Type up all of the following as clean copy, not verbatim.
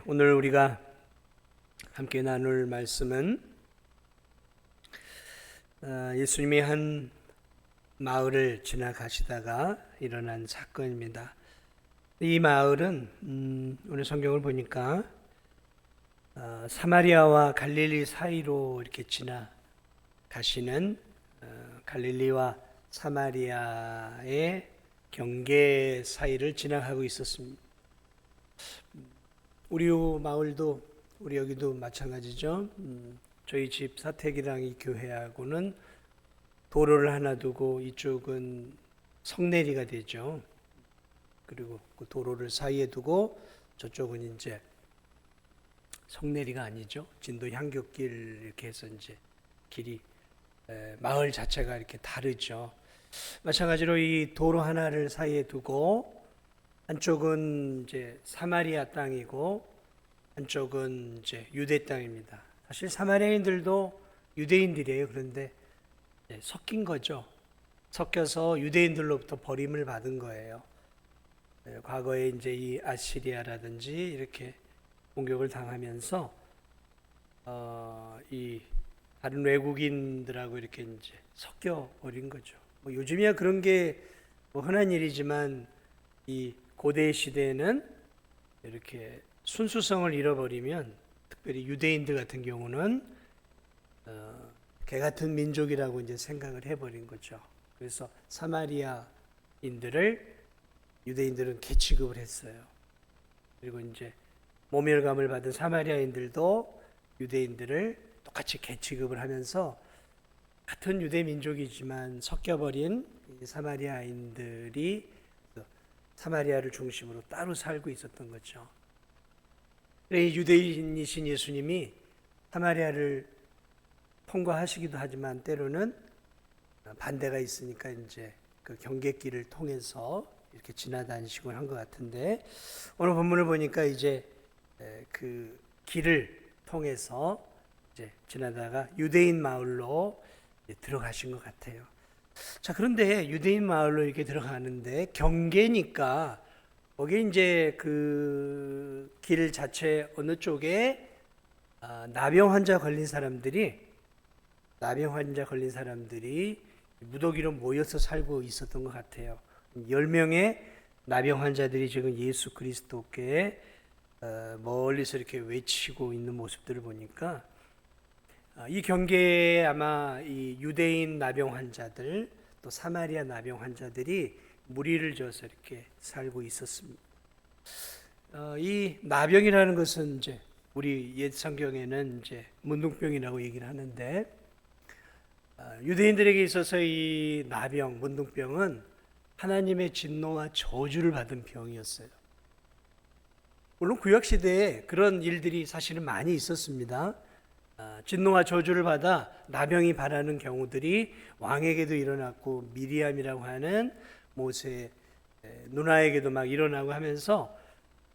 오늘 우리가 함께 나눌 말씀은 예수님이 한 마을을 지나가시다가 일어난 사건입니다. 이 마을은 오늘 성경을 보니까 사마리아와 갈릴리 사이로 이렇게 지나가시는 갈릴리와 사마리아의 경계 사이를 지나가고 있었습니다. 우리 마을도 우리 여기도 마찬가지죠. 저희 집 사택이랑 이 교회하고는 도로를 하나 두고 이쪽은 성내리가 되죠. 그리고 그 도로를 사이에 두고 저쪽은 이제 성내리가 아니죠. 진도 향교길 이렇게 해서 이제 길이 마을 자체가 이렇게 다르죠. 마찬가지로 이 도로 하나를 사이에 두고 한쪽은 이제 사마리아 땅이고 한쪽은 이제 유대 땅입니다. 사실 사마리아인들도 유대인들이에요. 그런데 섞인 거죠. 섞여서 유대인들로부터 버림을 받은 거예요. 과거에 이제 이 아시리아라든지 이렇게 공격을 당하면서 이 다른 외국인들하고 이렇게 이제 섞여 버린 거죠. 뭐 요즘이야 그런 게 뭐 흔한 일이지만 이 고대 시대에는 이렇게 순수성을 잃어버리면 특별히 유대인들 같은 경우는 개 같은 민족이라고 이제 생각을 해버린 거죠. 그래서 사마리아인들을 유대인들은 개 취급을 했어요. 그리고 이제 모멸감을 받은 사마리아인들도 유대인들을 똑같이 개 취급을 하면서 같은 유대 민족이지만 섞여버린 사마리아인들이 사마리아를 중심으로 따로 살고 있었던 거죠. 그래서 유대인이신 예수님이 사마리아를 통과하시기도 하지만 때로는 반대가 있으니까 이제 그 경계길을 통해서 이렇게 지나다니시곤 한 것 같은데 오늘 본문을 보니까 이제 그 길을 통해서 이제 지나다가 유대인 마을로 들어가신 것 같아요. 자, 그런데 유대인 마을로 이렇게 들어가는데 경계니까 거기 이제 그 길 자체 어느 쪽에 나병 환자 걸린 사람들이 무더기로 모여서 살고 있었던 것 같아요. 10명의 나병 환자들이 지금 예수 그리스도께 멀리서 이렇게 외치고 있는 모습들을 보니까 이 경계에 아마 이 유대인 나병 환자들 또 사마리아 나병 환자들이 무리를 져서 이렇게 살고 있었습니다. 이 나병이라는 것은 이제 우리 옛 성경에는 이제 문둥병이라고 얘기를 하는데 유대인들에게 있어서 이 나병, 문둥병은 하나님의 진노와 저주를 받은 병이었어요. 물론 구약 시대에 그런 일들이 사실은 많이 있었습니다. 진노와 저주를 받아 나병이 발하는 경우들이 왕에게도 일어났고 미리암이라고 하는 모세의 누나에게도 막 일어나고 하면서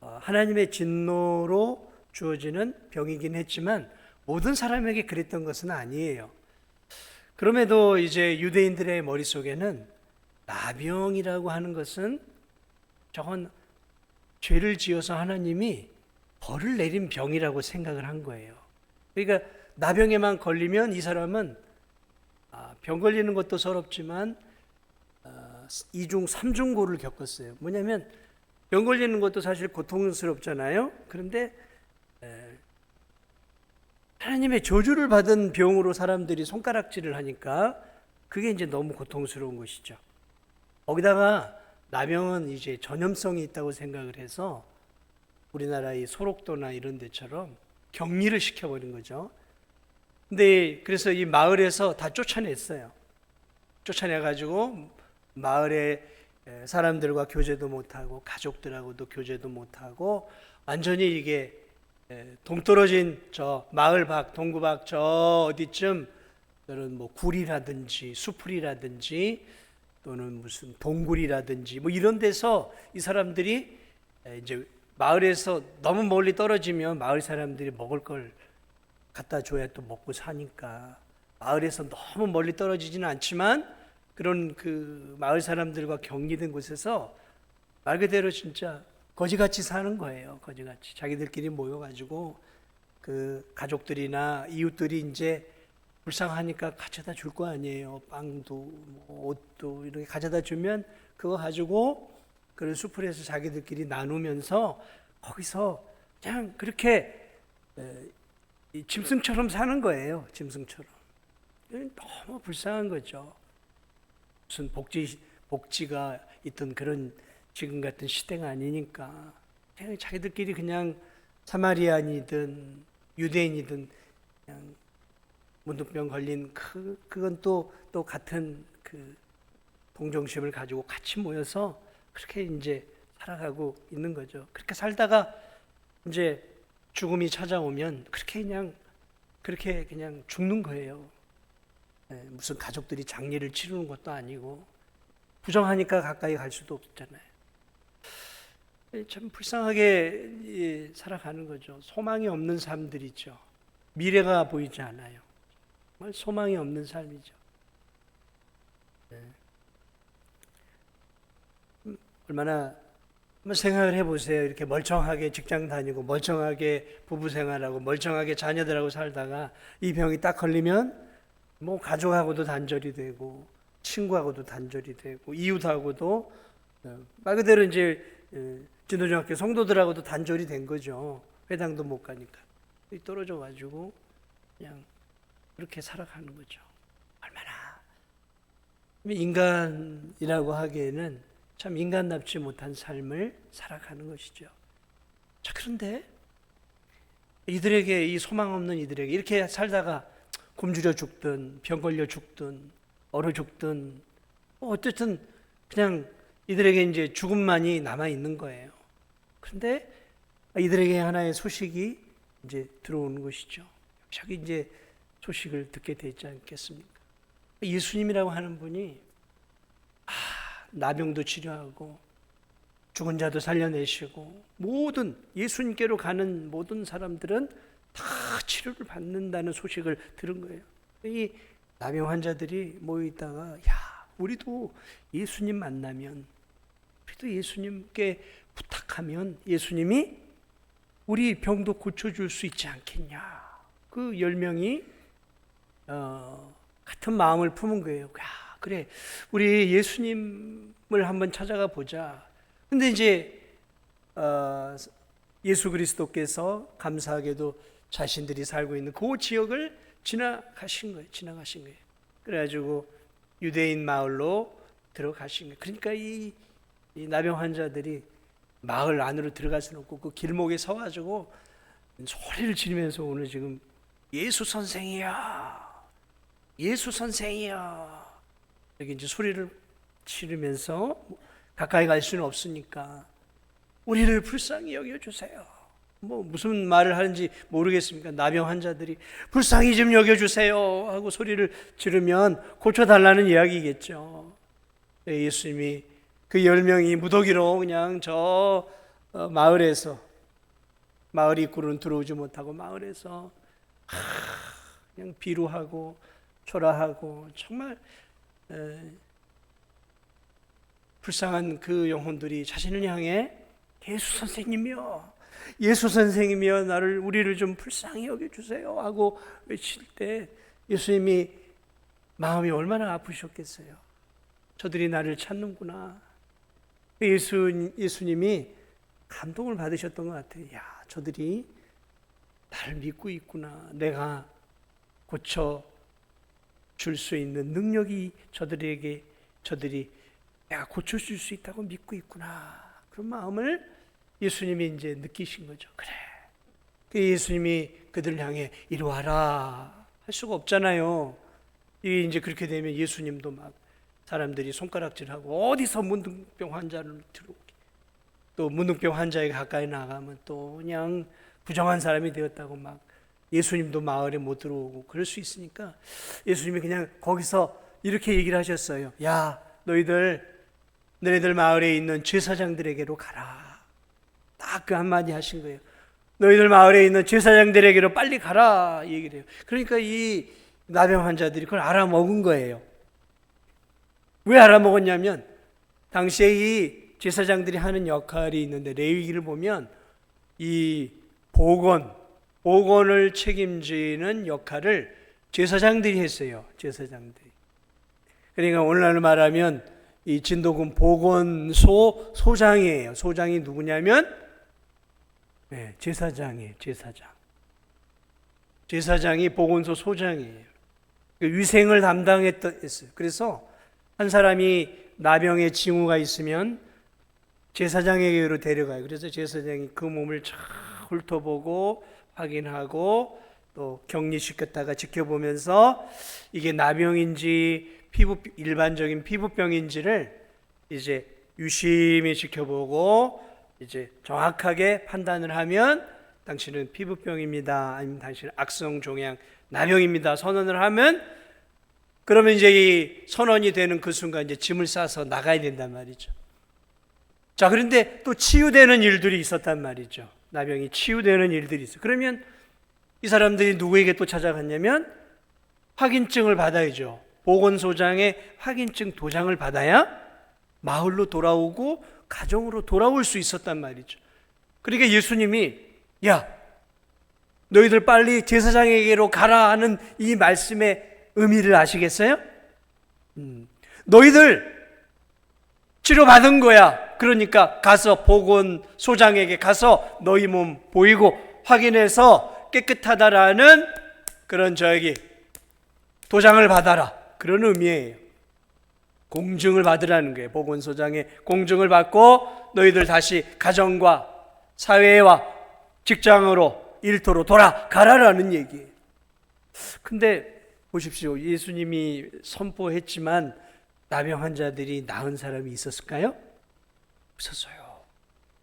하나님의 진노로 주어지는 병이긴 했지만 모든 사람에게 그랬던 것은 아니에요. 그럼에도 이제 유대인들의 머릿속에는 나병이라고 하는 것은 저건 죄를 지어서 하나님이 벌을 내린 병이라고 생각을 한 거예요. 그러니까 나병에만 걸리면 이 사람은 병 걸리는 것도 서럽지만 2중 3중고를 겪었어요. 뭐냐면 병 걸리는 것도 사실 고통스럽잖아요. 그런데 하나님의 저주를 받은 병으로 사람들이 손가락질을 하니까 그게 이제 너무 고통스러운 것이죠. 거기다가 나병은 이제 전염성이 있다고 생각을 해서 우리나라의 소록도나 이런 데처럼 격리를 시켜버린 거죠. 근데 그래서 이 마을에서 다 쫓아냈어요. 쫓아내가지고 마을의 사람들과 교제도 못하고 가족들하고도 교제도 못하고 완전히 이게 동떨어진 저 마을 밖, 동구 밖 저 어디쯤 그런 뭐 굴이라든지 수풀이라든지 또는 무슨 동굴이라든지 뭐 이런 데서 이 사람들이 이제 마을에서 너무 멀리 떨어지면 마을 사람들이 먹을 걸 갖다 줘야 또 먹고 사니까 마을에서 너무 멀리 떨어지지는 않지만 그런 그 마을 사람들과 격리된 곳에서 말 그대로 진짜 거지같이 사는 거예요. 거지같이 자기들끼리 모여가지고 그 가족들이나 이웃들이 이제 불쌍하니까 가져다 줄 거 아니에요. 빵도 뭐 옷도 이렇게 가져다 주면 그거 가지고 그 수풀에서 자기들끼리 나누면서 거기서 그냥 그렇게 짐승처럼 사는 거예요. 짐승처럼. 너무 불쌍한 거죠. 무슨 복지가 있던 그런 지금 같은 시대가 아니니까 그냥 자기들끼리 그냥 사마리아인이든 유대인이든 그냥 문둥병 걸린 그건 또 같은 그 동정심을 가지고 같이 모여서 그렇게 이제 살아가고 있는 거죠. 그렇게 살다가 이제 죽음이 찾아오면 그렇게 그냥 죽는 거예요. 무슨 가족들이 장례를 치르는 것도 아니고 부정하니까 가까이 갈 수도 없잖아요. 참 불쌍하게 살아가는 거죠. 소망이 없는 삶들이죠. 미래가 보이지 않아요. 정말 소망이 없는 삶이죠. 얼마나 한번 생각을 해보세요. 이렇게 멀쩡하게 직장 다니고 멀쩡하게 부부 생활하고 멀쩡하게 자녀들하고 살다가 이 병이 딱 걸리면 뭐 가족하고도 단절이 되고 친구하고도 단절이 되고 이웃하고도 말 그대로 이제 진도중학교 성도들하고도 단절이 된 거죠. 회당도 못 가니까 떨어져 가지고 그냥 그렇게 살아가는 거죠. 얼마나 인간이라고 하기에는 참 인간답지 못한 삶을 살아가는 것이죠. 자, 그런데 이들에게, 이 소망 없는 이들에게 이렇게 살다가 굶주려 죽든 병 걸려 죽든 얼어 죽든 어쨌든 그냥 이들에게 이제 죽음만이 남아 있는 거예요. 그런데 이들에게 하나의 소식이 이제 들어오는 것이죠. 자기 이제 소식을 듣게 되지 않겠습니까? 예수님이라고 하는 분이 나병도 치료하고 죽은 자도 살려내시고 모든 예수님께로 가는 모든 사람들은 다 치료를 받는다는 소식을 들은 거예요. 이 나병 환자들이 모여 있다가 우리도 예수님 만나면 우리도 예수님께 부탁하면 예수님이 우리 병도 고쳐줄 수 있지 않겠냐. 그 10명이 같은 마음을 품은 거예요. 그래, 우리 예수님을 한번 찾아가 보자. 근데 이제 예수 그리스도께서 감사하게도 자신들이 살고 있는 그 지역을 지나가신 거예요. 그래가지고 유대인 마을로 들어가신 거예요. 그러니까 이 나병 환자들이 마을 안으로 들어갈 수는 없고 그 길목에 서가지고 소리를 지르면서 오늘 지금 예수 선생이야, 예수 선생이야. 이렇게 이제 소리를 지르면서 가까이 갈 수는 없으니까 우리를 불쌍히 여겨주세요. 뭐 무슨 말을 하는지 모르겠습니까? 나병 환자들이 불쌍히 좀 여겨주세요 하고 소리를 지르면 고쳐달라는 이야기겠죠. 예수님이 그 10명이 무더기로 그냥 저 마을에서, 마을 입구로는 들어오지 못하고 마을에서 그냥 비루하고 초라하고 정말 불쌍한 그 영혼들이 자신을 향해 예수 선생님이여, 예수 선생님이여, 우리를 좀 불쌍히 여겨주세요 하고 외칠 때 예수님이 마음이 얼마나 아프셨겠어요. 저들이 나를 찾는구나. 예수님이 감동을 받으셨던 것 같아요. 저들이 나를 믿고 있구나. 내가 고쳐 줄 수 있는 능력이 저들이 내가 고쳐줄 수 있다고 믿고 있구나. 그런 마음을 예수님이 이제 느끼신 거죠. 그래. 예수님이 그들을 향해 이리 와라 할 수가 없잖아요. 이제 그렇게 되면 예수님도 막 사람들이 손가락질하고 어디서 문둥병 환자를 들어오게, 또 문둥병 환자에 가까이 나가면 또 그냥 부정한 사람이 되었다고 막 예수님도 마을에 못 들어오고 그럴 수 있으니까 예수님이 그냥 거기서 이렇게 얘기를 하셨어요. 너희들 마을에 있는 제사장들에게로 가라. 딱 그 한마디 하신 거예요. 너희들 마을에 있는 제사장들에게로 빨리 가라 얘기를 해요. 그러니까 이 나병 환자들이 그걸 알아먹은 거예요. 왜 알아먹었냐면 당시에 이 제사장들이 하는 역할이 있는데 레위기를 보면 이 복원을 책임지는 역할을 제사장들이 했어요. 제사장들이. 그러니까 오늘날 말하면 이 진도군 복원소 소장이에요. 소장이 누구냐면 제사장이에요. 제사장이 복원소 소장이에요. 위생을 담당했어요. 그래서 한 사람이 나병의 징후가 있으면 제사장에게로 데려가요. 그래서 제사장이 그 몸을 잘 훑어보고 확인하고 또 격리시켰다가 지켜보면서 이게 나병인지 일반적인 피부병인지를 이제 유심히 지켜보고 이제 정확하게 판단을 하면 당신은 피부병입니다. 아니면 당신은 악성 종양 나병입니다. 선언을 하면 그러면 이제 이 선언이 되는 그 순간 이제 짐을 싸서 나가야 된단 말이죠. 자, 그런데 또 치유되는 일들이 있었단 말이죠. 나병이 치유되는 일들이 있어요. 그러면 이 사람들이 누구에게 또 찾아갔냐면 확인증을 받아야죠. 보건소장의 확인증 도장을 받아야 마을로 돌아오고 가정으로 돌아올 수 있었단 말이죠. 그러니까 예수님이 야, 너희들 빨리 제사장에게로 가라 하는 이 말씀의 의미를 아시겠어요? 너희들 치료받은 거야. 그러니까 가서 보건소장에게 가서 너희 몸 보이고 확인해서 깨끗하다라는 그런 도장을 받아라. 그런 의미예요. 공증을 받으라는 거예요. 보건소장의 공증을 받고 너희들 다시 가정과 사회와 직장으로 일터로 돌아가라라는 얘기예요. 근데 보십시오. 예수님이 선포했지만 나병 환자들이 나은 사람이 있었을까요? 없었어요.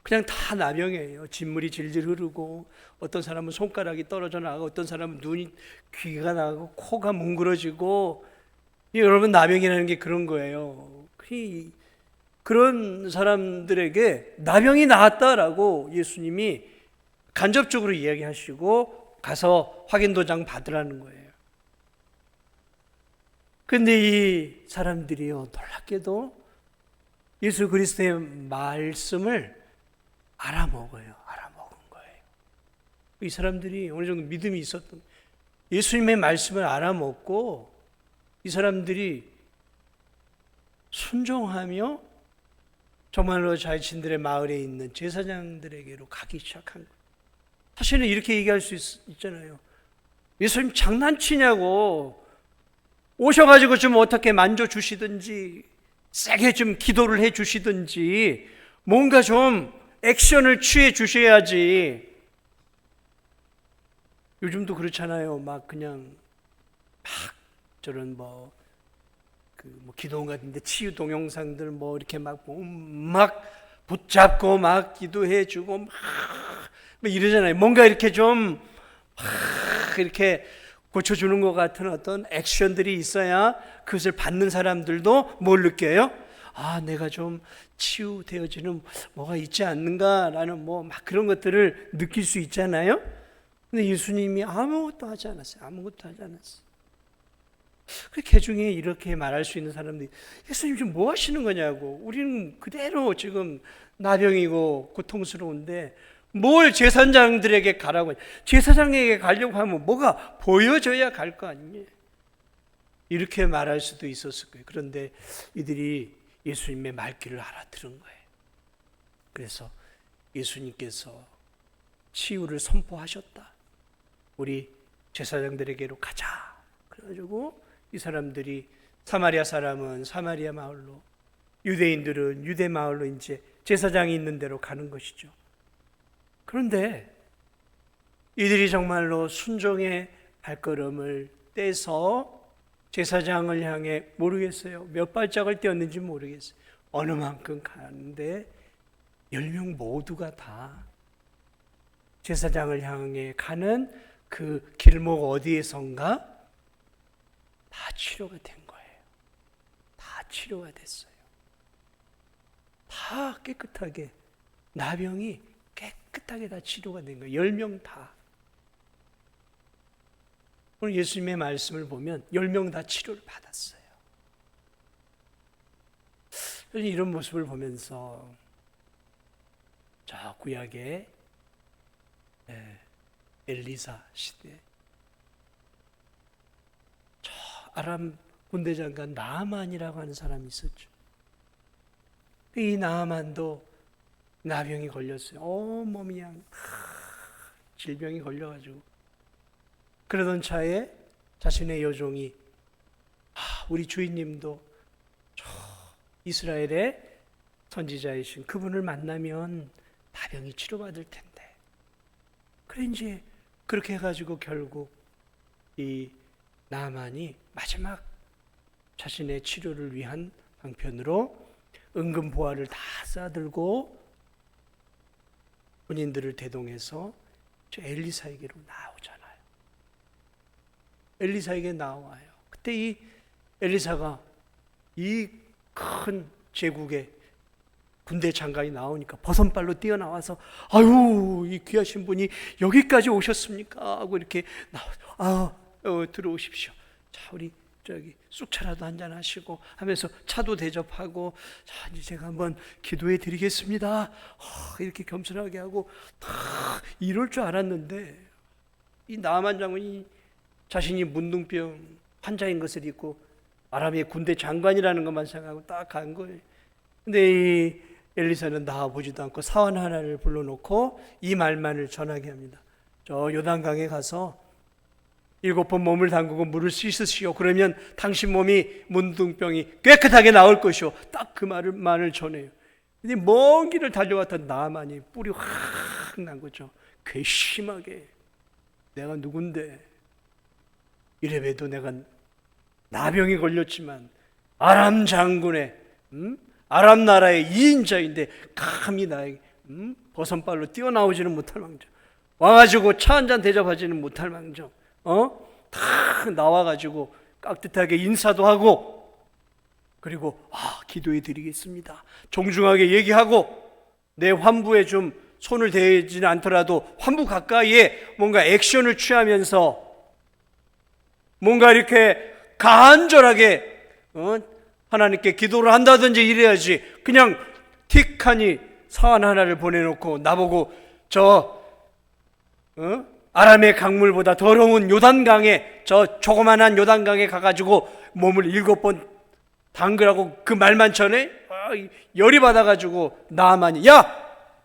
그냥 다 나병이에요. 진물이 질질 흐르고 어떤 사람은 손가락이 떨어져 나가고 어떤 사람은 눈이 귀가 나가고 코가 뭉그러지고 여러분 나병이라는 게 그런 거예요. 그런 사람들에게 나병이 나았다라고 예수님이 간접적으로 이야기하시고 가서 확인도장 받으라는 거예요. 근데 이 사람들이요, 놀랍게도 예수 그리스도의 말씀을 알아먹은 거예요. 이 사람들이 어느 정도 믿음이 있었던, 예수님의 말씀을 알아먹고 이 사람들이 순종하며 정말로 자신들의 마을에 있는 제사장들에게로 가기 시작한 거예요. 사실은 이렇게 얘기할 수 있잖아요. 예수님 장난치냐고. 오셔가지고 좀 어떻게 만져주시든지 세게 좀 기도를 해주시든지 뭔가 좀 액션을 취해 주셔야지. 요즘도 그렇잖아요. 막 그냥 저런 기도원 같은데 치유 동영상들 이렇게 막 붙잡고 막 기도해주고 막 이러잖아요. 뭔가 이렇게 좀 이렇게 고쳐주는 것 같은 어떤 액션들이 있어야 그것을 받는 사람들도 뭘 느껴요? 아, 내가 좀 치유되어지는 뭐가 있지 않는가라는 막 그런 것들을 느낄 수 있잖아요. 근데 예수님이 아무것도 하지 않았어요. 개중에 이렇게 말할 수 있는 사람들이 예수님 지금 뭐 하시는 거냐고. 우리는 그대로 지금 나병이고 고통스러운데 뭘 제사장들에게 가라고. 제사장에게 가려고 하면 뭐가 보여져야 갈 거 아니에요. 이렇게 말할 수도 있었을 거예요. 그런데 이들이 예수님의 말귀를 알아들은 거예요. 그래서 예수님께서 치유를 선포하셨다. 우리 제사장들에게로 가자. 그래가지고 이 사람들이 사마리아 사람은 사마리아 마을로, 유대인들은 유대 마을로 이제 제사장이 있는 데로 가는 것이죠. 그런데 이들이 정말로 순종의 발걸음을 떼서 제사장을 향해 모르겠어요. 몇 발짝을 떼었는지 모르겠어요. 어느 만큼 가는데 10명 모두가 다 제사장을 향해 가는 그 길목 어디에선가 다 치료가 된 거예요. 다 치료가 됐어요. 다 깨끗하게, 나병이 깨끗하게 다 치료가 된 거예요. 10명 다. 오늘 예수님의 말씀을 보면 10명 다 치료를 받았어요. 이런 모습을 보면서 저 구약의 엘리사 시대, 저 아람 군대 장관 나아만이라고 하는 사람이 있었죠. 이 나아만도 나병이 걸렸어요. 온몸이 그냥 질병이 걸려가지고, 그러던 차에 자신의 여종이 우리 주인님도 저 이스라엘의 선지자이신 그분을 만나면 나병이 치료받을 텐데, 그래 이제 그렇게 해가지고 결국 이 나아만이 마지막 자신의 치료를 위한 방편으로 은근 보화를 다 싸들고 군인들을 대동해서 저 엘리사에게로 나오잖아요. 엘리사에게 나와요. 그때 이 엘리사가 이 큰 제국의 군대 장관이 나오니까 버선발로 뛰어나와서 아유, 이 귀하신 분이 여기까지 오셨습니까? 하고 이렇게 들어오십시오. 자, 우리 저기 쑥차라도 한잔 하시고 하면서 차도 대접하고, 자, 이제 제가 한번 기도해 드리겠습니다. 이렇게 겸손하게 하고 이럴 줄 알았는데, 이 나아만 장군이 자신이 문둥병 환자인 것을 잊고 아람의 군대 장관이라는 것만 생각하고 딱 간 거예요. 근데 이 엘리사는 나와보지도 않고 사원 하나를 불러놓고 이 말만을 전하게 합니다. 저 요단강에 가서 7번 몸을 담그고 물을 씻으시오. 그러면 당신 몸이 문둥병이 깨끗하게 나을 것이오. 딱 그 말을 전해요. 근데 먼 길을 달려왔던 나아만이 뿔이 확 난 거죠. 괘씸하게 내가 누군데, 이래봬도 내가 나병이 걸렸지만 아람 장군의 아람 나라의 2인자인데 감히 나에게 버선발로 뛰어나오지는 못할 망정, 와가지고 차 한잔 대접하지는 못할 망정, 다 나와가지고 깍듯하게 인사도 하고, 그리고 기도해 드리겠습니다, 정중하게 얘기하고, 내 환부에 좀 손을 대지는 않더라도 환부 가까이에 뭔가 액션을 취하면서 뭔가 이렇게 간절하게 하나님께 기도를 한다든지 이래야지, 그냥 틱하니 사안 하나를 보내놓고 나보고 저 아람의 강물보다 더러운 요단강에, 저 조그만한 요단강에 가가지고 몸을 7번 담그라고 그 말만 전해? 열이 받아가지고 나아만이 야!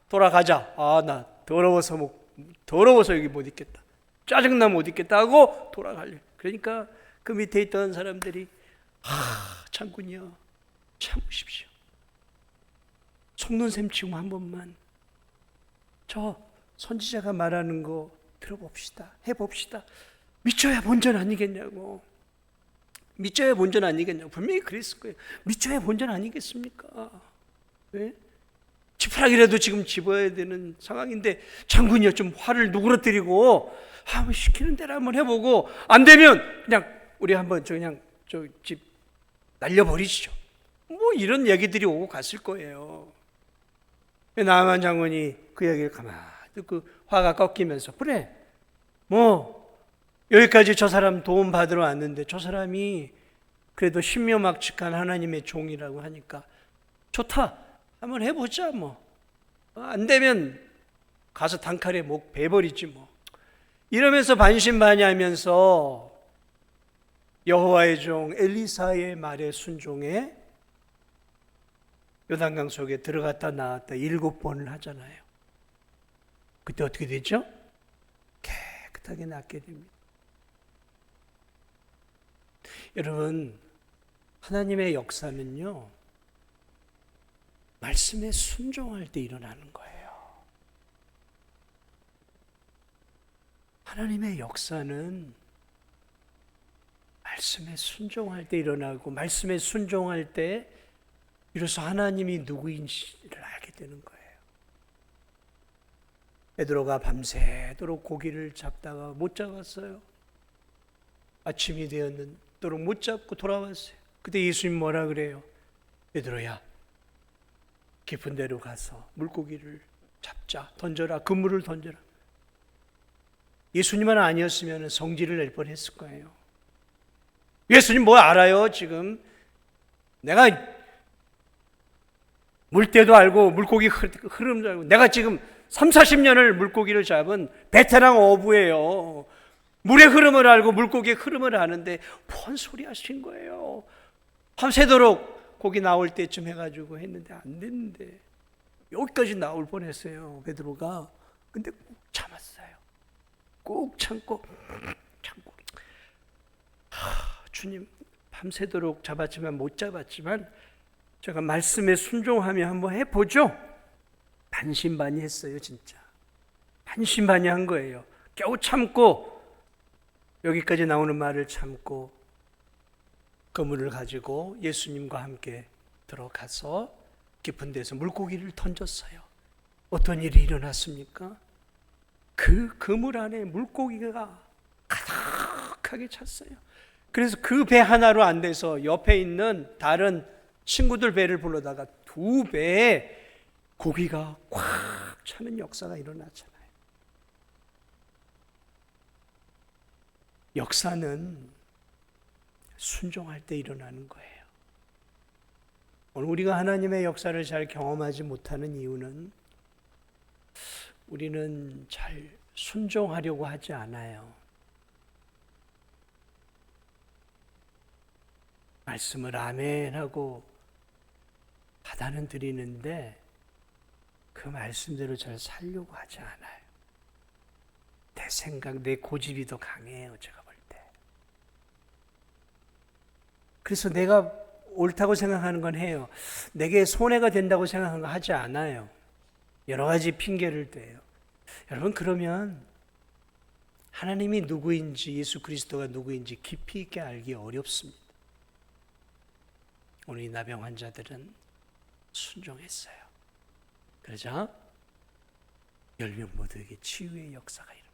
돌아가자. 나 더러워서 여기 못 있겠다, 짜증나 못 있겠다 하고 돌아가려. 그러니까 그 밑에 있던 사람들이 장군이여 참으십시오, 속눈 셈치고 한 번만 저 선지자가 말하는 거 들어봅시다, 해봅시다. 믿져야 본전 아니겠냐고, 믿져야 본전 아니겠냐고. 분명히 그랬을 거예요. 믿져야 본전 아니겠습니까? 왜? 지푸라기라도 지금 집어야 되는 상황인데, 장군이여 좀 화를 누그러뜨리고 시키는 대로 한번 해보고, 안 되면 그냥 우리 한번 그냥 저 집 날려버리시죠. 뭐 이런 얘기들이 오고 갔을 거예요. 나아만 장군이 그 얘기를 가만히 듣고 화가 꺾이면서, 그래 뭐 여기까지 저 사람 도움 받으러 왔는데 저 사람이 그래도 신묘막측한 하나님의 종이라고 하니까 좋다, 한번 해보자. 뭐 안 되면 가서 단칼에 목 베버리지 뭐, 이러면서 반신반의하면서 여호와의 종 엘리사의 말에 순종해 요단강 속에 들어갔다 나왔다 7번을 하잖아요. 그때 어떻게 되죠? 깨끗하게 낫게 됩니다. 여러분, 하나님의 역사는요, 말씀에 순종할 때 일어나는 거예요. 하나님의 역사는 말씀에 순종할 때 일어나고, 말씀에 순종할 때 비로소 하나님이 누구인지를 알게 되는 거예요. 베드로가 밤새도록 고기를 잡다가 못 잡았어요. 아침이 되었는도록 못 잡고 돌아왔어요. 그때 예수님 뭐라 그래요? 베드로야, 깊은 데로 가서 물고기를 잡자, 던져라, 그물을 던져라. 예수님만 아니었으면 성질을 낼 뻔했을 거예요. 예수님 뭐 알아요? 지금 내가 물때도 알고 물고기 흐름도 알고, 내가 지금 3, 40년을 물고기를 잡은 베테랑 어부예요. 물의 흐름을 알고 물고기의 흐름을 아는데 뭔 소리 하신 거예요. 밤새도록 고기 나올 때쯤 해가지고 했는데 안 됐는데 여기까지 나올 뻔했어요, 베드로가. 근데 꼭 참았어요. 꼭 참고 주님, 밤새도록 잡았지만 못 잡았지만 제가 말씀에 순종하며 한번 해보죠. 반신반의했어요. 진짜 반신반의한 거예요. 겨우 참고, 여기까지 나오는 말을 참고 그물을 가지고 예수님과 함께 들어가서 깊은 데서 물고기를 던졌어요. 어떤 일이 일어났습니까? 그 그물 안에 물고기가 가득하게 찼어요. 그래서 그 배 하나로 안 돼서 옆에 있는 다른 친구들 배를 불러다가 2배의 고기가 꽉 차는 역사가 일어났잖아요. 역사는 순종할 때 일어나는 거예요. 오늘 우리가 하나님의 역사를 잘 경험하지 못하는 이유는 우리는 잘 순종하려고 하지 않아요. 말씀을 아멘 하고 받아는 드리는데 그 말씀대로 잘 살려고 하지 않아요. 내 생각, 내 고집이 더 강해요, 제가 볼 때. 그래서 내가 옳다고 생각하는 건 해요. 내게 손해가 된다고 생각하는 거 하지 않아요. 여러 가지 핑계를 대요. 여러분, 그러면 하나님이 누구인지, 예수 그리스도가 누구인지 깊이 있게 알기 어렵습니다. 오늘 이 나병 환자들은 순종했어요. 그러자 10명 모두에게 치유의 역사가 일어나요.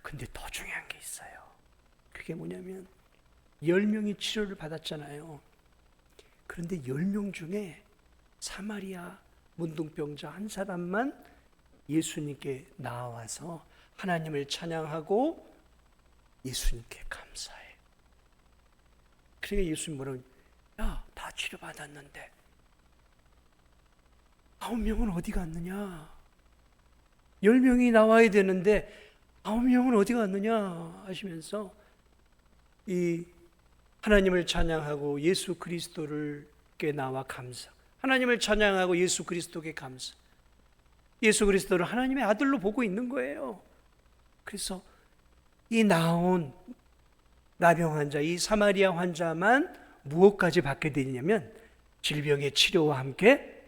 근데 더 중요한 게 있어요. 그게 뭐냐면 10명이 치료를 받았잖아요. 그런데 10명 중에 사마리아 문둥병자 한 사람만 예수님께 나와서 하나님을 찬양하고 예수님께 감사해. 그러니까 예수님 뭐라고, 야, 다 치료받았는데 9명은 어디 갔느냐? 10명이 나와야 되는데 9명은 어디 갔느냐 하시면서 이 하나님을 찬양하고 예수 그리스도께 나와 감사, 하나님을 찬양하고 예수 그리스도께 감사, 예수 그리스도를 하나님의 아들로 보고 있는 거예요. 그래서 이 나온 나병 환자, 이 사마리아 환자만 무엇까지 받게 되냐면 질병의 치료와 함께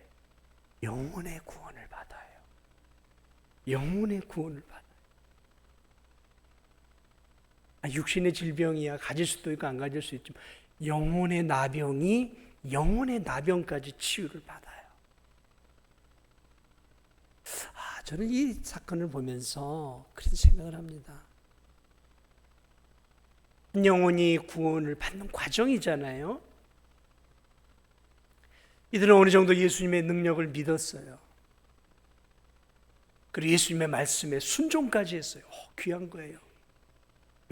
영혼의 구원을 받아요. 영혼의 구원을 받아요. 육신의 질병이야 가질 수도 있고 안 가질 수 있지만 영혼의 나병이 영혼의 나병까지 치유를 받아요. 저는 이 사건을 보면서 그런 생각을 합니다. 영혼이 구원을 받는 과정이잖아요. 이들은 어느 정도 예수님의 능력을 믿었어요. 그리고 예수님의 말씀에 순종까지 했어요. 귀한 거예요.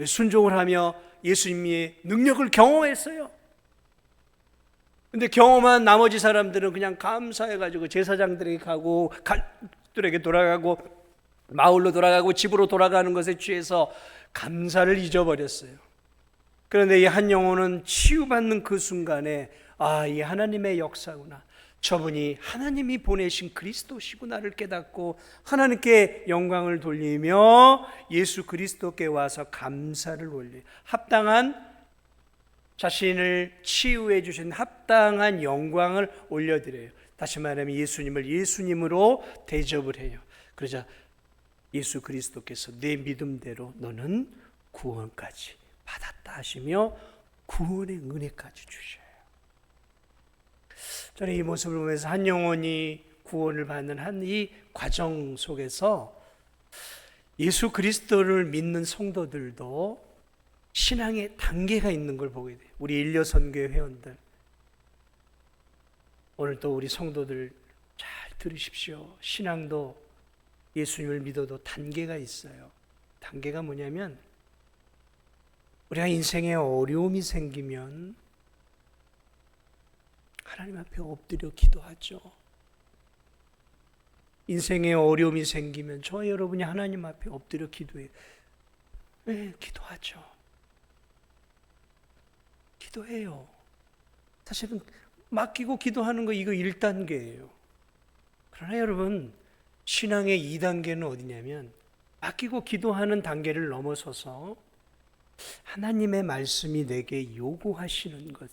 순종을 하며 예수님의 능력을 경험했어요. 근데 경험한 나머지 사람들은 그냥 감사해가지고 제사장들에게 가고 가족들에게 돌아가고 마을로 돌아가고 집으로 돌아가는 것에 취해서 감사를 잊어버렸어요. 그런데 이 한 영혼은 치유받는 그 순간에 이 하나님의 역사구나, 저분이 하나님이 보내신 그리스도시구나를 깨닫고 하나님께 영광을 돌리며 예수 그리스도께 와서 감사를 올려요. 합당한, 자신을 치유해 주신 합당한 영광을 올려드려요. 다시 말하면 예수님을 예수님으로 대접을 해요. 그러자 예수 그리스도께서 내 믿음대로 너는 구원까지 받았다 하시며 구원의 은혜까지 주셔요. 저는 이 모습을 보면서 한 영혼이 구원을 받는 한 이 과정 속에서 예수 그리스도를 믿는 성도들도 신앙의 단계가 있는 걸 보게 돼요. 우리 일려선교회 회원들, 오늘 또 우리 성도들 잘 들으십시오. 신앙도 예수님을 믿어도 단계가 있어요. 단계가 뭐냐면 우리가 인생에 어려움이 생기면 하나님 앞에 엎드려 기도하죠. 인생에 어려움이 생기면 저와 여러분이 하나님 앞에 엎드려 기도해요. 네, 기도하죠. 기도해요. 사실은 맡기고 기도하는 거 이거 1단계예요. 그러나 여러분, 신앙의 2단계는 어디냐면 맡기고 기도하는 단계를 넘어서서 하나님의 말씀이 내게 요구하시는 것,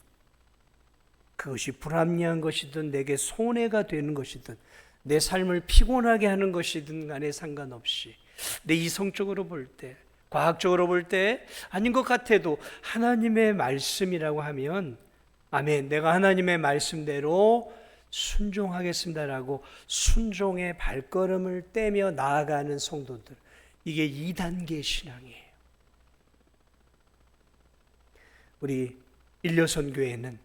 그것이 불합리한 것이든 내게 손해가 되는 것이든 내 삶을 피곤하게 하는 것이든 간에 상관없이 내 이성적으로 볼 때, 과학적으로 볼 때 아닌 것 같아도 하나님의 말씀이라고 하면 아멘, 내가 하나님의 말씀대로 순종하겠습니다라고 순종의 발걸음을 떼며 나아가는 성도들, 이게 2단계 신앙이에요. 우리 일려선교회는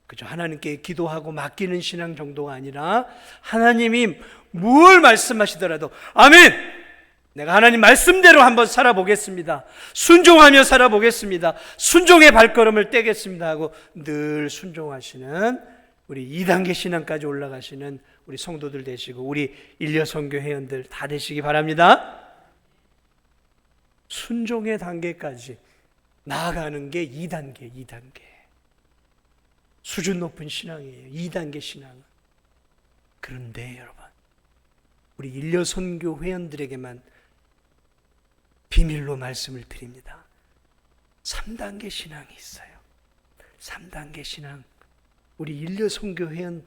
그죠, 하나님께 기도하고 맡기는 신앙 정도가 아니라 하나님이 뭘 말씀하시더라도 아멘! 내가 하나님 말씀대로 한번 살아보겠습니다. 순종하며 살아보겠습니다. 순종의 발걸음을 떼겠습니다 하고 늘 순종하시는 우리 2단계 신앙까지 올라가시는 우리 성도들 되시고 우리 일려선교 회원들 다 되시기 바랍니다. 순종의 단계까지 나아가는 게 2단계. 수준 높은 신앙이에요. 2단계 신앙은. 그런데 여러분, 우리 일려선교 회원들에게만 비밀로 말씀을 드립니다. 3단계 신앙이 있어요. 3단계 신앙. 우리 일려선교 회원,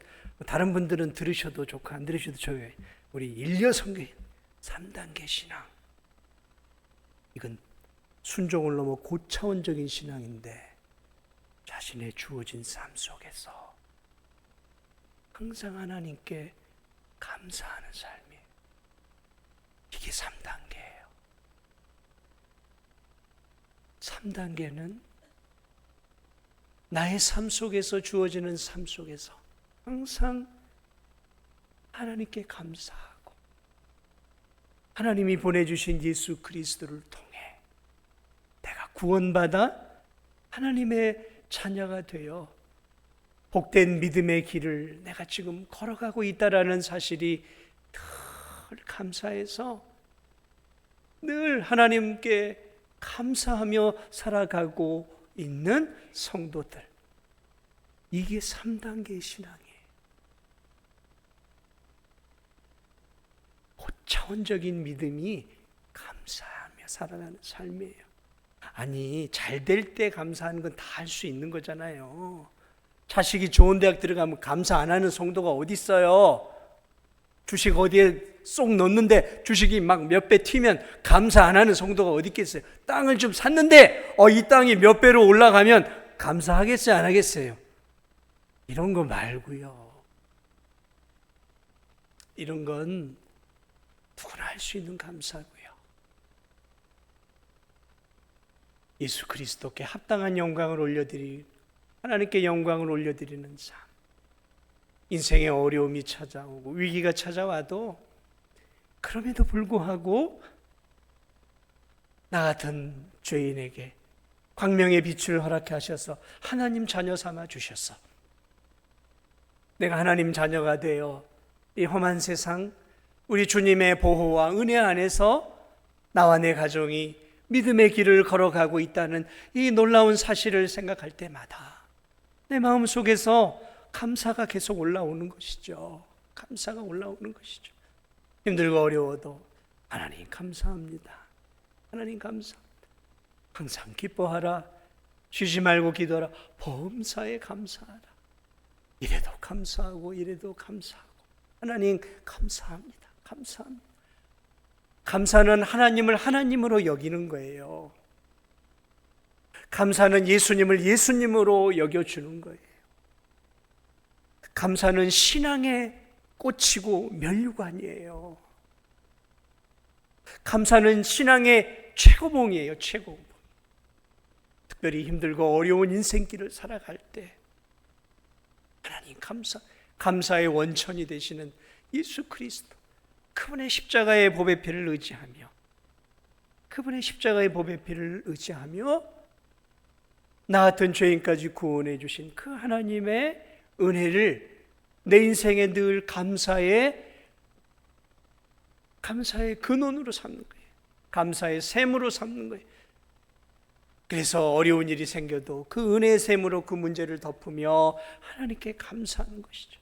다른 분들은 들으셔도 좋고 안 들으셔도 좋아요. 우리 일려선교 회원 3단계 신앙. 이건 순종을 넘어 고차원적인 신앙인데 자신의 주어진 삶 속에서 항상 하나님께 감사하는 삶이에요. 이게 3단계예요. 3단계는 나의 삶 속에서 주어지는 삶 속에서 항상 하나님께 감사하고 하나님이 보내주신 예수 그리스도를 통해 내가 구원받아 하나님의 자녀가 되어 복된 믿음의 길을 내가 지금 걸어가고 있다라는 사실이 늘 감사해서 늘 하나님께 감사하며 살아가고 있는 성도들, 이게 3단계의 신앙이에요. 고차원적인 믿음이 감사하며 살아가는 삶이에요. 아니, 잘 될 때 감사하는 건 다 할 수 있는 거잖아요. 자식이 좋은 대학 들어가면 감사 안 하는 성도가 어디 있어요? 주식 어디에 쏙 넣는데 주식이 막 몇 배 튀면 감사 안 하는 성도가 어디 있겠어요? 땅을 좀 샀는데 이 땅이 몇 배로 올라가면 감사하겠어요? 안 하겠어요? 이런 거 말고요. 이런 건 누구나 할 수 있는 감사고요. 예수 그리스도께 합당한 영광을 올려드리, 하나님께 영광을 올려드리는 삶. 인생의 어려움이 찾아오고 위기가 찾아와도 그럼에도 불구하고 나 같은 죄인에게 광명의 빛을 허락해 하셔서 하나님 자녀 삼아 주셨어. 내가 하나님 자녀가 되어 이 험한 세상 우리 주님의 보호와 은혜 안에서 나와 내 가정이 믿음의 길을 걸어가고 있다는 이 놀라운 사실을 생각할 때마다 내 마음속에서 감사가 계속 올라오는 것이죠. 감사가 올라오는 것이죠. 힘들고 어려워도 하나님 감사합니다. 하나님 감사합니다. 항상 기뻐하라. 쉬지 말고 기도하라. 범사에 감사하라. 이래도 감사하고 이래도 감사하고 하나님 감사합니다. 감사합니다. 감사는 하나님을 하나님으로 여기는 거예요. 감사는 예수님을 예수님으로 여겨주는 거예요. 감사는 신앙의 꽃이고 면류관이에요. 감사는 신앙의 최고봉이에요. 최고봉. 특별히 힘들고 어려운 인생길을 살아갈 때 하나님 감사의 원천이 되시는 예수 그리스도, 그분의 십자가의 보배 피를 의지하며 그분의 십자가의 보배 피를 의지하며 나 같은 죄인까지 구원해 주신 그 하나님의 은혜를 내 인생에 늘 감사의 감사의 근원으로 삼는 거예요. 감사의 샘으로 삼는 거예요. 그래서 어려운 일이 생겨도 그 은혜의 샘으로 그 문제를 덮으며 하나님께 감사하는 것이죠.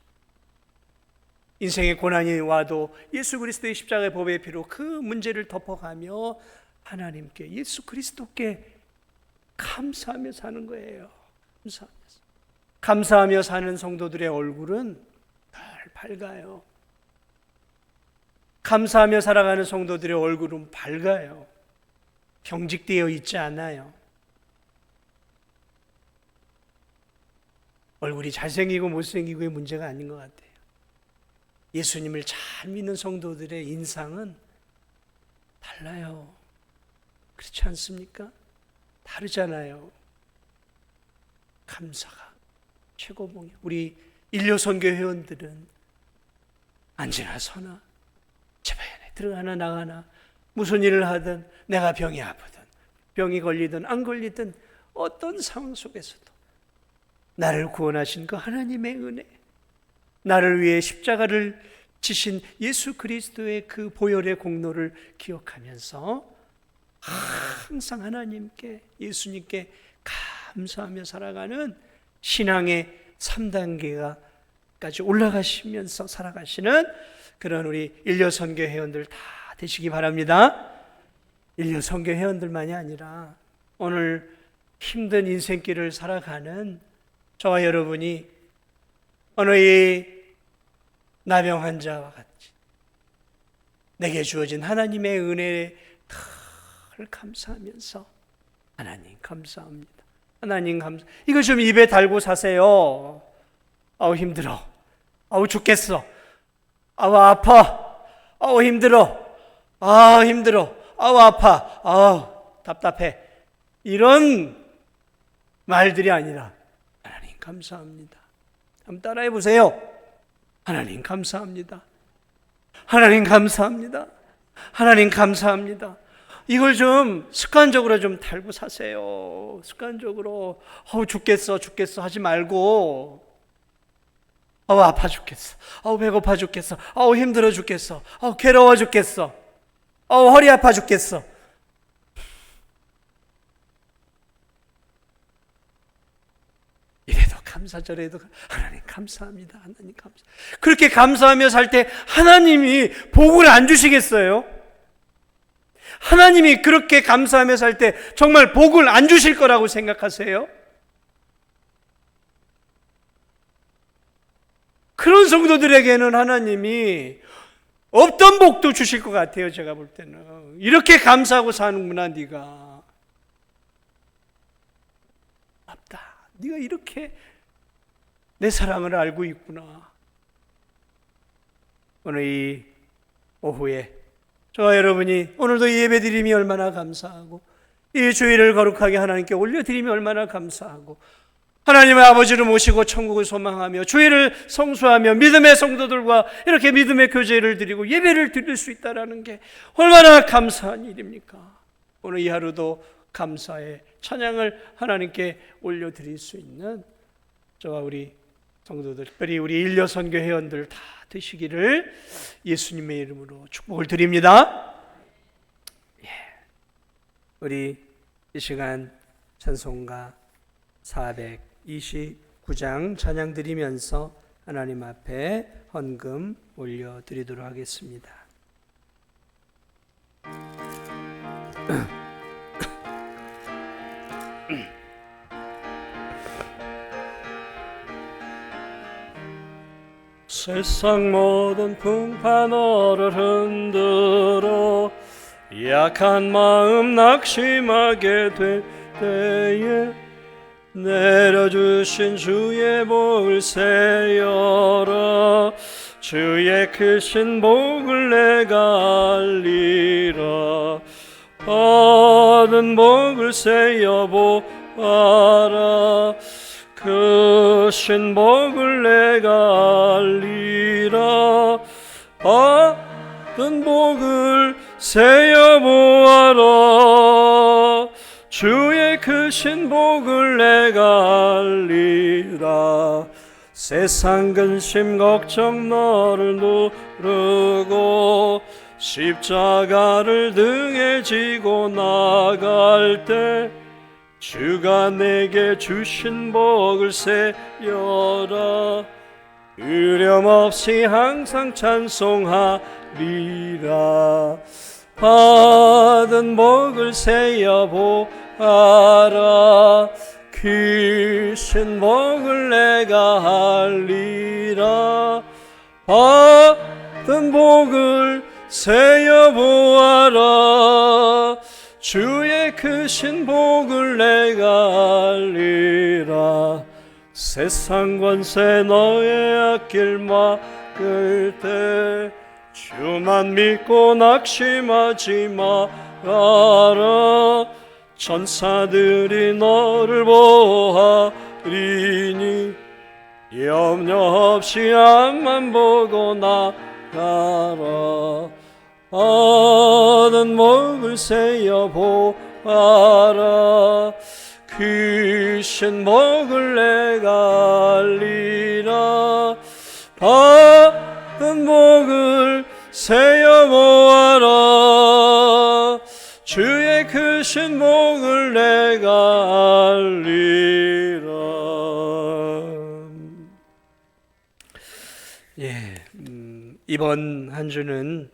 인생의 고난이 와도 예수 그리스도의 십자가의 보배의 피로 그 문제를 덮어가며 하나님께, 예수 그리스도께 감사하며 사는 거예요. 감사하며 사는 성도들의 얼굴은 늘 밝아요. 감사하며 살아가는 성도들의 얼굴은 밝아요. 경직되어 있지 않아요. 얼굴이 잘생기고 못생기고의 문제가 아닌 것 같아요. 예수님을 잘 믿는 성도들의 인상은 달라요. 그렇지 않습니까? 다르잖아요. 감사가 최고봉이에요. 우리 일요선교 회원들은 앉으나 서나 집안에 들어가나 나가나 무슨 일을 하든 내가 병이 아프든 병이 걸리든 안 걸리든 어떤 상황 속에서도 나를 구원하신 그 하나님의 은혜, 나를 위해 십자가를 지신 예수 그리스도의 그 보혈의 공로를 기억하면서 항상 하나님께, 예수님께 감사하며 살아가는 신앙의 3단계까지 올라가시면서 살아가시는 그런 우리 일요선교 회원들 다 되시기 바랍니다. 일요선교 회원들만이 아니라 오늘 힘든 인생길을 살아가는 저와 여러분이 어느 이 나병 환자와 같이 내게 주어진 하나님의 은혜에 늘 감사하면서 하나님 감사합니다. 하나님 감사. 이거 좀 입에 달고 사세요. 아우 힘들어. 아우 죽겠어. 아우 아파. 아우 힘들어. 아 힘들어. 아우 아파. 아우 답답해. 이런 말들이 아니라 하나님 감사합니다. 한번 따라해 보세요. 하나님 감사합니다. 하나님 감사합니다. 하나님 감사합니다. 이걸 좀 습관적으로 좀 달고 사세요. 습관적으로 죽겠어 하지 말고 아파 죽겠어. 배고파 죽겠어. 힘들어 죽겠어. 괴로워 죽겠어. 허리 아파 죽겠어. 이래도 감사 저래도 하나님 감사합니다. 하나님 감사. 그렇게 감사하며 살 때 하나님이 복을 안 주시겠어요? 하나님이 그렇게 감사하며 살 때 정말 복을 안 주실 거라고 생각하세요? 그런 성도들에게는 하나님이 없던 복도 주실 것 같아요. 제가 볼 때는 이렇게 감사하고 사는구나. 네가 맞다. 네가 이렇게 내 사랑을 알고 있구나. 오늘 이 오후에 저와 여러분이 오늘도 예배드림이 얼마나 감사하고 이 주일을 거룩하게 하나님께 올려드림이 얼마나 감사하고 하나님의 아버지를 모시고 천국을 소망하며 주일을 성수하며 믿음의 성도들과 이렇게 믿음의 교제를 드리고 예배를 드릴 수 있다는 게 얼마나 감사한 일입니까? 오늘 이 하루도 감사의 찬양을 하나님께 올려드릴 수 있는 저와 우리 성도들, 특별히 우리 일요선교 회원들 다 되시기를 예수님의 이름으로 축복을 드립니다. 우리 이 시간 찬송가 429장 찬양 드리면서 하나님 앞에 헌금 올려드리도록 하겠습니다. 세상 모든 풍파 너를 흔들어 약한 마음 낙심하게 될 때에 내려주신 주의 복을 세여라. 주의 크신 복을 내가 알리라. 받은 복을 세여보아라. 크신 복을 내가 알리라. 받은 복을 세여보아라. 주의 크신 복을 내가 알리라. 세상 근심 걱정 너를 누르고 십자가를 등에 지고 나갈 때 주가 내게 주신 복을 세려라. 유렴없이 항상 찬송하리라. 받은 복을 세어보아라. 크신 복을 내가 알리라. 받은 복을 세어보아라. 주의 크신 복을 내가 알리라. 세상 권세 너의 앞길 막을 때 주만 믿고 낙심하지 말아라. 천사들이 너를 보호하리니 염려 없이 앞만 보고 나가라. 받은 복을 세어보아라. 크신 복을 내가 알리라. 받은 복을 세어보아라. 주의 크신 복을 내가 알리라. 이번 한 주는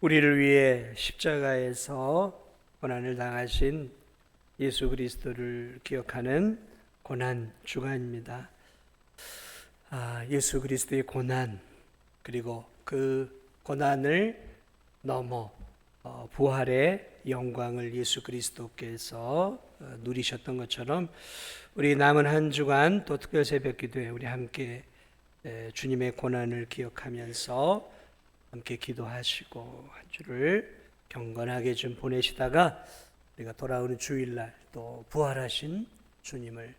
우리를 위해 십자가에서 고난을 당하신 예수 그리스도를 기억하는 고난 주간입니다. 예수 그리스도의 고난, 그리고 그 고난을 넘어 부활의 영광을 예수 그리스도께서 누리셨던 것처럼 우리 남은 한 주간 또 특별 새벽 기도에 우리 함께 주님의 고난을 기억하면서 함께 기도하시고 한 주를 경건하게 좀 보내시다가 우리가 돌아오는 주일날 또 부활하신 주님을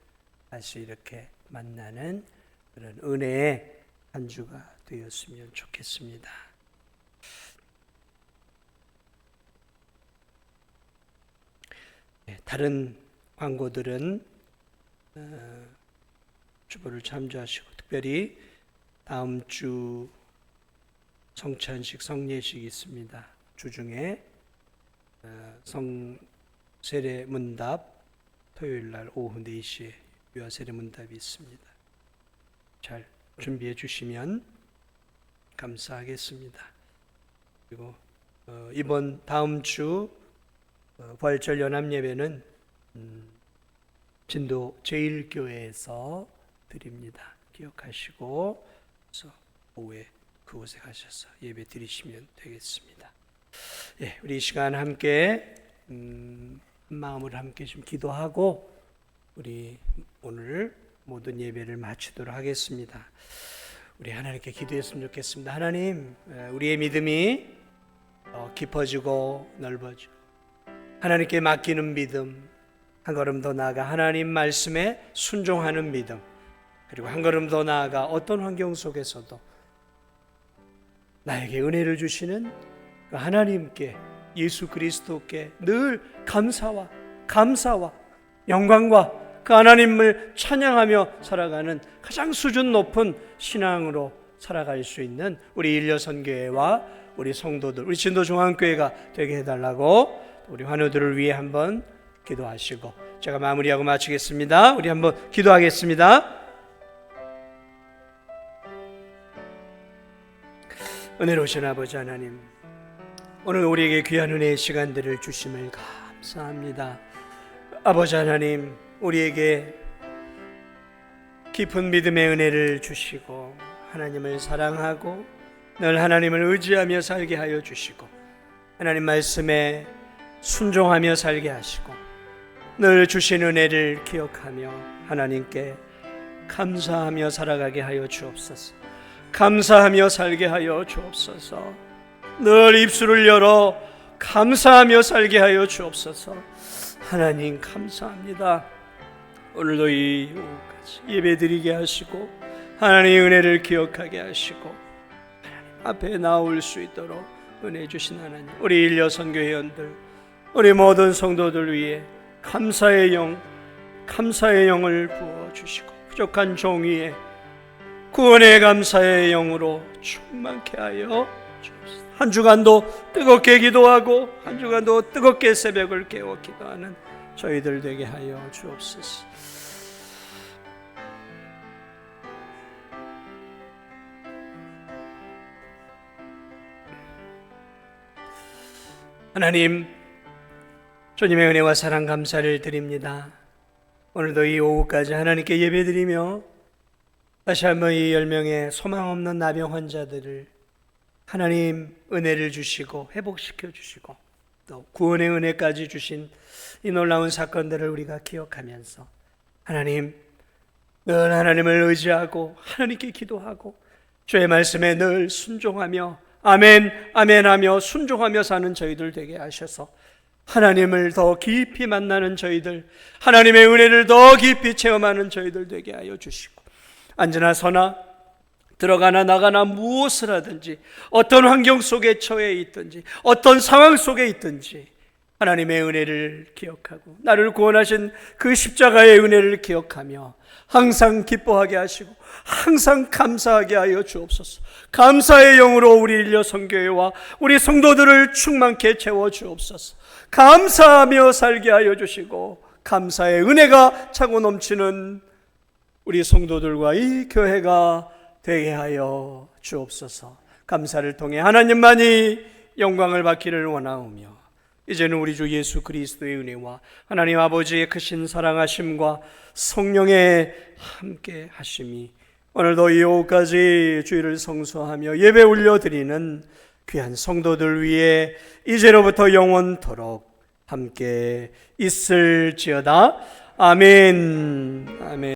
다시 이렇게 만나는 그런 은혜의 한 주가 되었으면 좋겠습니다. 다른 광고들은 주보를 참조하시고, 특별히 다음 주 성찬식, 성례식이 있습니다. 주중에 성세례 문답, 토요일날 오후 4시에 유아세례 문답이 있습니다. 잘 준비해 주시면 감사하겠습니다. 그리고 이번 다음 주 부활절 연합예배는 진도 제1교회에서 드립니다. 기억하시고 그래서 오후에 그곳에 가셔서 예배 드리시면 되겠습니다. 우리 이 시간 함께 마음을 함께 좀 기도하고 우리 오늘 모든 예배를 마치도록 하겠습니다. 우리 하나님께 기도했으면 좋겠습니다. 하나님, 우리의 믿음이 깊어지고 넓어지고 하나님께 맡기는 믿음, 한 걸음 더 나아가 하나님 말씀에 순종하는 믿음, 그리고 한 걸음 더 나아가 어떤 환경 속에서도 나에게 은혜를 주시는 그 하나님께, 예수 그리스도께 늘 감사와 영광과 그 하나님을 찬양하며 살아가는 가장 수준 높은 신앙으로 살아갈 수 있는 우리 일려선교회와 우리 성도들, 우리 진도중앙교회가 되게 해달라고 우리 환우들을 위해 한번 기도하시고 제가 마무리하고 마치겠습니다. 우리 한번 기도하겠습니다. 은혜로우신 아버지 하나님, 오늘 우리에게 귀한 은혜의 시간들을 주심을 감사합니다. 아버지 하나님, 우리에게 깊은 믿음의 은혜를 주시고 하나님을 사랑하고 늘 하나님을 의지하며 살게 하여 주시고 하나님 말씀에 순종하며 살게 하시고 늘 주신 은혜를 기억하며 하나님께 감사하며 살아가게 하여 주옵소서. 감사하며 살게 하여 주옵소서. 늘 입술을 열어 감사하며 살게 하여 주옵소서. 하나님 감사합니다. 오늘도 이 오후까지 예배드리게 하시고 하나님의 은혜를 기억하게 하시고 하나님 앞에 나올 수 있도록 은혜 주신 하나님, 우리 일려선교회 회원들, 우리 모든 성도들 위해 감사의 영을 부어주시고 부족한 종위에 구원의 감사의 영으로 충만케 하여 주옵소서. 한 주간도 뜨겁게 기도하고 한 주간도 뜨겁게 새벽을 깨워 기도하는 저희들 되게 하여 주옵소서. 하나님, 주님의 은혜와 사랑 감사를 드립니다. 오늘도 이 오후까지 하나님께 예배드리며 다시 한번 이 10명의 소망 없는 나병 환자들을 하나님 은혜를 주시고 회복시켜 주시고 또 구원의 은혜까지 주신 이 놀라운 사건들을 우리가 기억하면서 하나님, 늘 하나님을 의지하고 하나님께 기도하고 주의 말씀에 늘 순종하며 아멘 아멘 하며 순종하며 사는 저희들 되게 하셔서 하나님을 더 깊이 만나는 저희들, 하나님의 은혜를 더 깊이 체험하는 저희들 되게 하여 주시고 앉으나 서나 들어가나 나가나 무엇을 하든지 어떤 환경 속에 처해 있든지 어떤 상황 속에 있든지 하나님의 은혜를 기억하고 나를 구원하신 그 십자가의 은혜를 기억하며 항상 기뻐하게 하시고 항상 감사하게 하여 주옵소서. 감사의 영으로 우리 일려선교회와 우리 성도들을 충만케 채워 주옵소서. 감사하며 살게 하여 주시고 감사의 은혜가 차고 넘치는 우리 성도들과 이 교회가 되게 하여 주옵소서. 감사를 통해 하나님만이 영광을 받기를 원하오며 이제는 우리 주 예수 그리스도의 은혜와 하나님 아버지의 크신 사랑하심과 성령의 함께 하심이 오늘도 이 오후까지 주일을 성수하며 예배 올려드리는 귀한 성도들 위에 이제로부터 영원토록 함께 있을지어다. 아멘. 아멘.